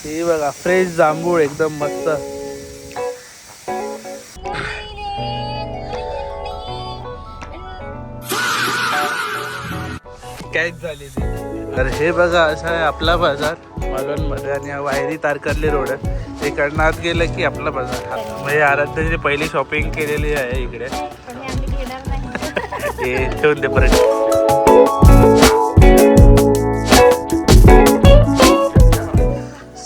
हे बघा फ्रेश जांभूळ एकदम मस्त. कॅच झाली ती. तर हे बघा असं आहे आपला बाजार मालवणमध्ये आणि हा वायरी तारकर्ली रोड आहे. इकडनं आत गेलं की आपला बाजार. म्हणजे आराध्याची पहिली शॉपिंग केलेली आहे इकडे. ते ठेवून दे परत.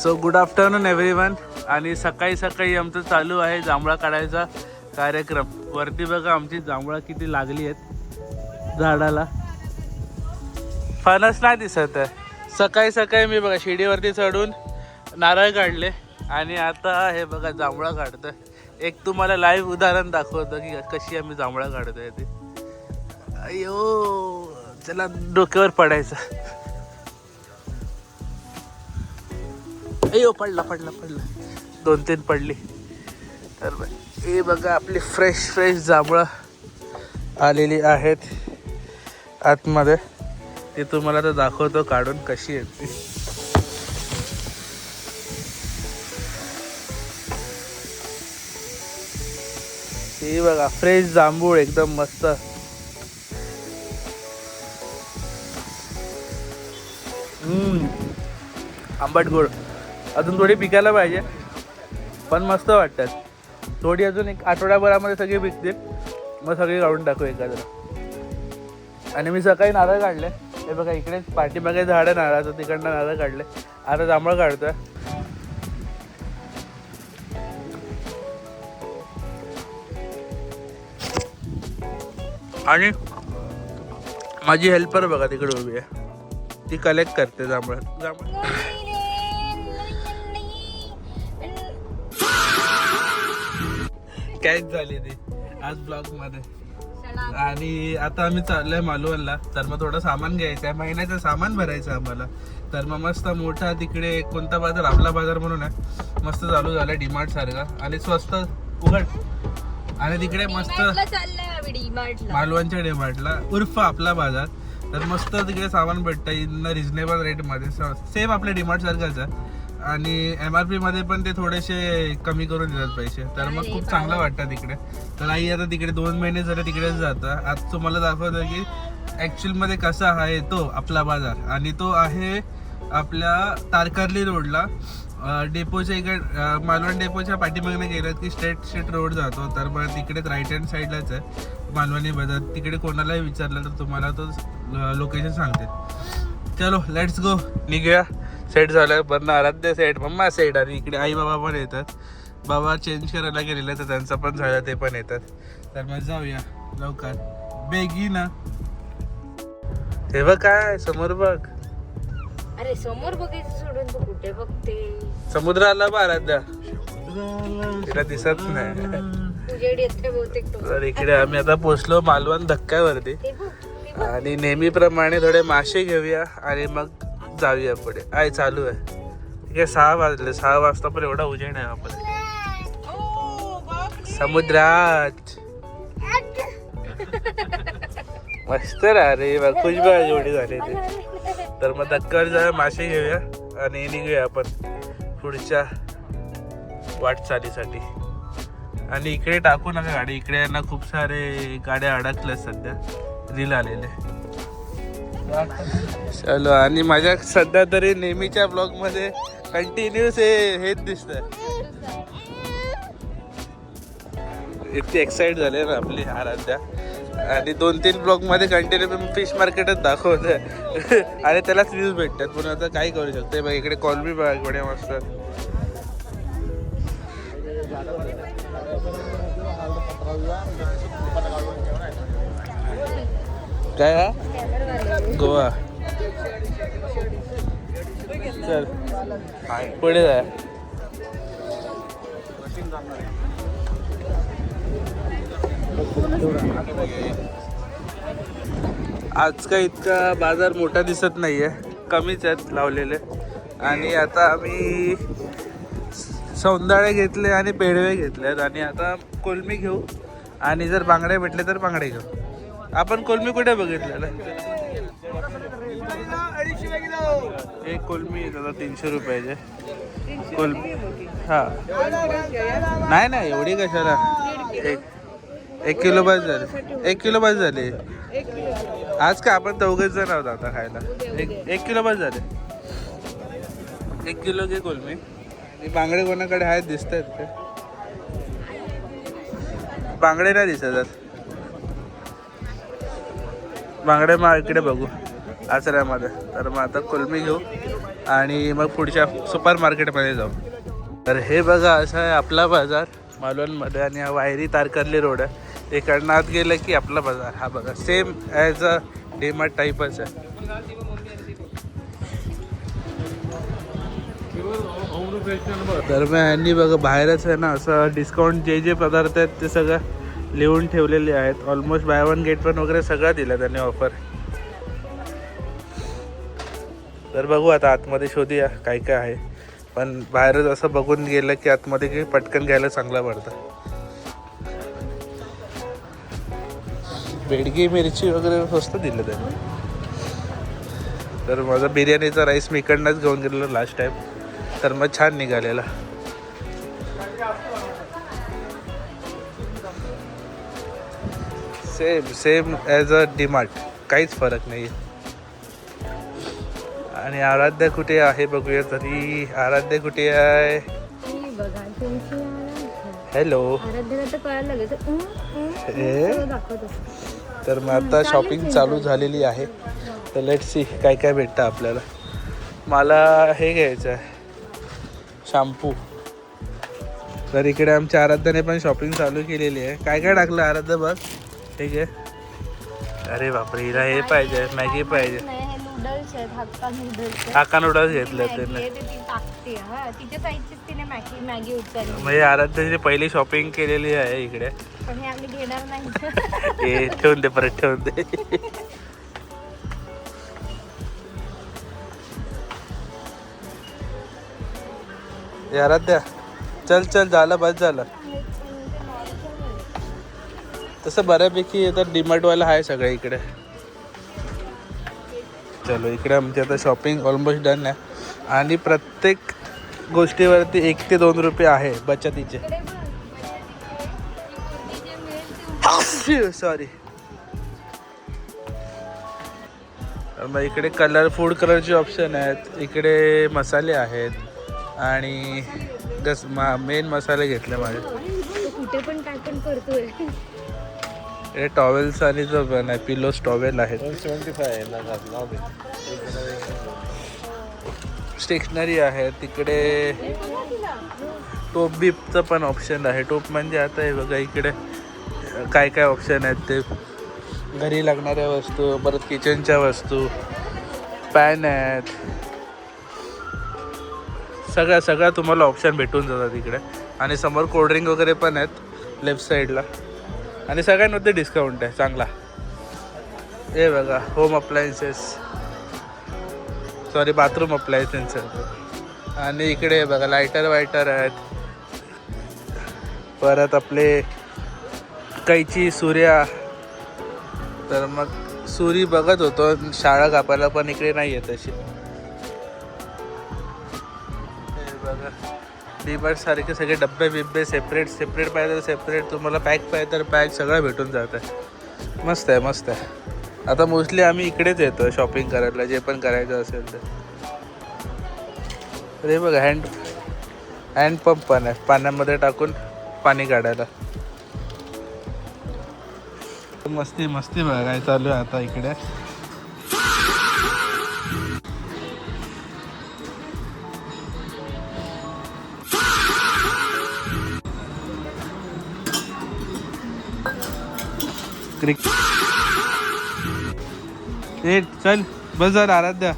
So good afternoon everyone. आणि सकाळी सकाळी आमचं चालू आहे जांभळा काढायचा कार्यक्रम. वरती बघा आमची जांभळा किती लागली आहेत झाडाला. फणस नाही दिसत आहे. सकाळी सकाळी मी बघा शिडीवरती चढून नारळ काढले आणि आता हे बघा जांभळा काढतोय. एक तुम्हाला लाईव्ह उदाहरण दाखवतो की कशी आम्ही जांभळा काढतोय ती. अयो चला डोक्यावर पडायचं. अयो पडला पडला पडला 2-3 पडली. तर हे बघा आपली फ्रेश फ्रेश जांभळं आलेली आहेत आतमध्ये. ते तुम्हाला तर दाखवतो काढून कशी आहेत ती. हे बघा फ्रेश जांभूळ एकदम मस्त. आंबट गोड. अजून थोडी पिकायला पाहिजे पण मस्त वाटतात. थोडी अजून एक आठवड्याभरामध्ये सगळी पिकतील. मग सगळी काढून टाकू एखाद्याला. आणि मी सकाळी नारळ काढले. हे बघा इकडे पाठीमागे झाड आहे नारळाचं, तिकडनं नारळ काढले. आता जांभळं काढतोय. आणि माझी हेल्पर बघा तिकडे उभी आहे. ती कलेक्ट करते जांभळं. कॅच झाली ती आज ब्लॉग मध्ये. आणि आता आम्ही चाललोय मालवणला. तर मग थोडं सामान घ्यायचं आहे. महिन्याचं सामान भरायचं आम्हाला. तर मग मस्त मोठा तिकडे कोणता बाजार आपला बाजार म्हणून आहे मस्त चालू झाला डीमार्ट सारखा. आणि स्वस्त उघड. आणि तिकडे मस्त मालवणच्या डीमार्टला उर्फ आपला बाजार. तर मस्त तिकडे सामान भेटतं इन रिजनेबल रेटमध्ये. सेम आपल्या डीमार्ट सारखाच आहे. आणि MRP मध्ये पण ते थोडेसे कमी करून देतात पैसे. तर मग खूप चांगलं वाटतं तिकडे. तर आई आता तिकडे 2 महिने झाले तिकडेच जातं. आज तुम्हाला दाखवतो की ॲक्च्युअलमध्ये कसा आहे तो आपला बाजार. आणि तो आहे आपल्या तारकर्ली रोडला. डेपोच्या इकडे मालवण डेपोच्या पाठीमागने गेलं की स्ट्रेट रोड जातो. तर मग तिकडेच राईट हँड साईडलाच आहे मालवणी बाजार. तिकडे कोणालाही विचारलं तर तुम्हाला तो लोकेशन सांगते. चलो लेट्स गो. निघूया. सेट झालं बरं. आराध्य सेट, मम्मा सेट. आणि इकडे आई बाबा पण येतात. बाबा चेंज करायला गेलेले तर त्यांचं पण झालं, ते पण येतात. तर मग जाऊया लवकर बेगी ना. हे बघ काय समोर बघ. अरे समोर बघायचं सोडून तू कुठे बघते? समुद्र आला बा आराध्या. तिला दिसत नाही. तर इकडे आम्ही आता पोहोचलो मालवण धक्क्यावरती. आणि नेहमीप्रमाणे थोडे मासे घेऊया आणि मग जाऊया पुढे. आय चालू आहे. ठीक आहे. 6 वाजले. 6 वाजता पण एवढा उजेड आहे आपण समुद्रात. मस्त रा रे खुशबा एवढी झाली ती. तर मग धक्क्यावर जाऊया मासे घेऊया आणि निघूया आपण पुढच्या वाटचालीसाठी. आणि इकडे टाकू नका गाडी. इकडे ना खूप सारे गाड्या अडकल्या सध्या. रील आलेले. चलो. आणि माझ्या सध्या तरी नेहमीच्या ब्लॉग मध्ये कंटिन्यूस हेच दिसतंय. इतकी एक्साइट झाले ना आपली आराध्या. आणि 2-3 ब्लॉग मध्ये कंटिन्यू फिश मार्केटच दाखवतोय. आणि त्यालाच व्ह्यूज भेटतात. पण आता काय करू शकते बघ. इकडे कॉलमी बघा इकडे मस्त. काय गोवा. चल पुढे जाय. आज का इतका बाजार मोठा दिसत नाहीये. कमीच आहेत लावलेले. आणि आता आम्ही सौंदाळे घेतले आणि पेडवे घेतलेत. आणि आता कोलमी घेऊ. आणि जर बांगडे भेटले तर बांगडे घेऊ. आपण कोलमी कुठे बघितलेलं? हे कोलमी आहे दादा 300 रुपयाचे कोलमी. हा नाही नाही एवढी कशाला, एक किलो बस झाले, 1 किलो बस झाले. आज का आपण 2 जण आहोत आता खायला. 1 किलो बस झाले. 1 किलो घे कोलमी. बांगडे कोणाकडे आहेत दिसत आहेत का? बांगडे नाही दिसतात. बांगडे मग इकडे बघू आचऱ्यामध्ये. तर मग आता कोलमी घेऊ आणि मग पुढच्या सुपर मार्केटमध्ये जाऊ. तर हे बघा असं आहे आपला बाजार मालवणमध्ये आणि हा वायरी तारकर्ली रोड आहे. इकडनं आत गेलं की आपला बाजार. हा बघा सेम ॲज अ डीमार्ट टाईपच आहे. तर मग यांनी बघा बाहेरच आहे ना असं डिस्काउंट जे जे पदार्थ आहेत ते सगळं लिहून ठेवलेले आहेत. Almost by one get one वगैरे सगळं दिलं त्यांनी ऑफर. तर बघू आता आतमध्ये शोधूया काय काय आहे. पण बाहेरच असं बघून गेलं की आतमध्ये की पटकन घ्यायला चांगलं पडतं. बेडगी मिरची वगैरे स्वस्त दिलं त्यांनी. तर माझा बिर्याणीचा राईस मी इकडनंच घेऊन गेलेलो लास्ट टाईम. तर मग छान निघालेला. सेम ॲज अ डीमार्ट, काहीच फरक नाही. आणि आराध्या कुठे आहे बघूया तरी. आराध्या कुठे आहे? हॅलो. तर मग आता शॉपिंग चालू झालेली आहे. तर लेट्स सी काय काय भेटतं आपल्याला. मला हे घ्यायचं आहे शॅम्पू. तर इकडे आमच्या आराध्याने पण शॉपिंग चालू केलेली आहे. काय काय टाकलं आराध्या बघ. ठीक आहे. अरे बापरे हिला हे पाहिजे, मॅगी पाहिजे. हाक्का नूडल्स घेतले त्याने. म्हणजे आराध्याने पहिली शॉपिंग केलेली आहे इकडे. हे ठेवून दे परत ठेवून दे. आराध्या चल चल झालं बस झालं. तसं बऱ्यापैकी आता डीमार्टवाला आहे सगळं इकडे. चलो इकडे आमची आता शॉपिंग ऑलमोस्ट डन आहे. आणि प्रत्येक गोष्टीवरती 1 ते 2 रुपये आहे बचतीचे. सॉरी. तर मग इकडे फूड कलरचे ऑप्शन आहेत. इकडे मसाले आहेत आणि मेन मसाले घेतले माझे. कुठे पण काय पण करतोय. हे टॉवेल्स आणि जो नाही पिलोज टॉवेल आहेत. 175 स्टेशनरी आहे. तिकडे टोप बीपचं पण ऑप्शन आहे. टोप म्हणजे आता हे बघा इकडे काय काय ऑप्शन आहेत ते. घरी लागणाऱ्या वस्तू, परत किचनच्या वस्तू, पॅन आहेत. सगळ्या तुम्हाला ऑप्शन भेटून जातात इकडे. आणि समोर कोल्ड्रिंक वगैरे पण आहेत लेफ्ट साईडला. आणि सगळ्यांमध्ये डिस्काउंट आहे चांगला. हे बघा home appliances, sorry bathroom appliances. आणि इकडे बघा लायटर वायटर आहेत. परत आपले कैची, सुऱ्या. तर मग सुरी बघत होतो शाळा कापायला पण इकडे नाही आहे तशी. बघा डीमार्ट सारखे सगळे डब्बे बिब्बे सेपरेट पाहिजे तर सेपरेट, तुम्हाला पॅक पाहिजे तर पॅक, सगळं भेटून जात आहे. मस्त आहे मस्त आहे. आता मोस्टली आम्ही इकडेच येतो शॉपिंग करायला जे पण करायचं असेल तर. हे बघा हँडपंप पण आहे पाण्यामध्ये टाकून पाणी काढायला. मस्ती बघा काय चालू आहे आता इकडे. ए चल बस झालं आराध्या.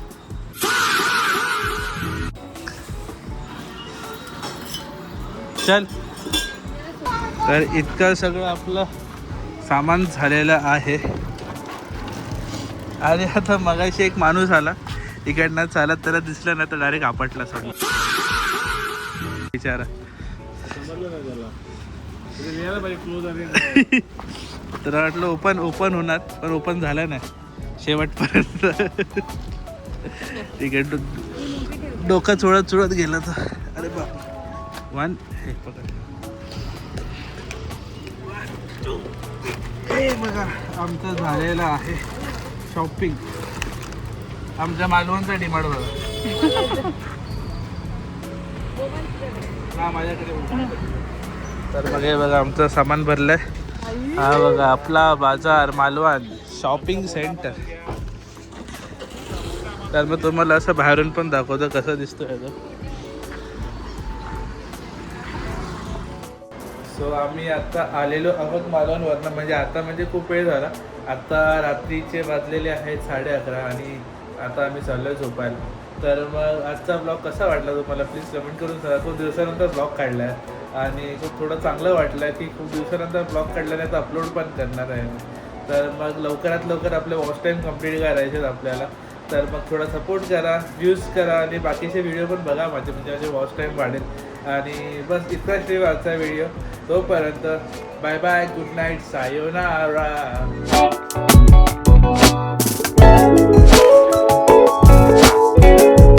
चल. तर इतकं सगळं आपलं सामान झालेलं आहे. आणि आता मगाशी एक माणूस आला इकडनं चालत, त्याला दिसलं ना तर डायरेक्ट आपटला सोडला बिचारा. तर वाटलं ओपन होणार पण ओपन झालं नाही शेवटपर्यंत. इकडून डोकं चुळत चुळत गेलं तर अरे बाप वन हे पकड हे बघा आमचं झालेलं आहे शॉपिंग आमच्या मालवणचा डिमांड बघा हा माझ्याकडे तर मग हे बघा आमचं सामान भरलंय हा बघा आपला बाजार मालवण शॉपिंग सेंटर तर मग तुम्हाला असं बाहेरून पण दाखवतो कसं दिसतोय तो सो आम्ही आता आलेलो आहोत मालवणवरनं म्हणजे आता म्हणजे खूप वेळ झाला आता रात्रीचे वाजलेले आहेत 11:30 आणि आता आम्ही चाललोय झोपायला तर मग आजचा ब्लॉग कसा वाटला तुम्हाला प्लीज कमेंट करून सांगा खूप दिवसानंतर ब्लॉग काढला आहे आणि खूप थोडं चांगलं वाटलं आहे की खूप दिवसानंतर ब्लॉग काढला नाही तर अपलोड पण करणार आहे तर मग लवकरात लवकर आपले वॉच टाईम कंप्लीट करायचे आहेत आपल्याला तर मग थोडा सपोर्ट करा व्ह्यूज करा आणि बाकीचे व्हिडिओ पण बघा माझे म्हणजे वॉच टाईम वाढेल आणि बस इतकाच ठेव आजचा व्हिडिओ तोपर्यंत bye bye good night sayonara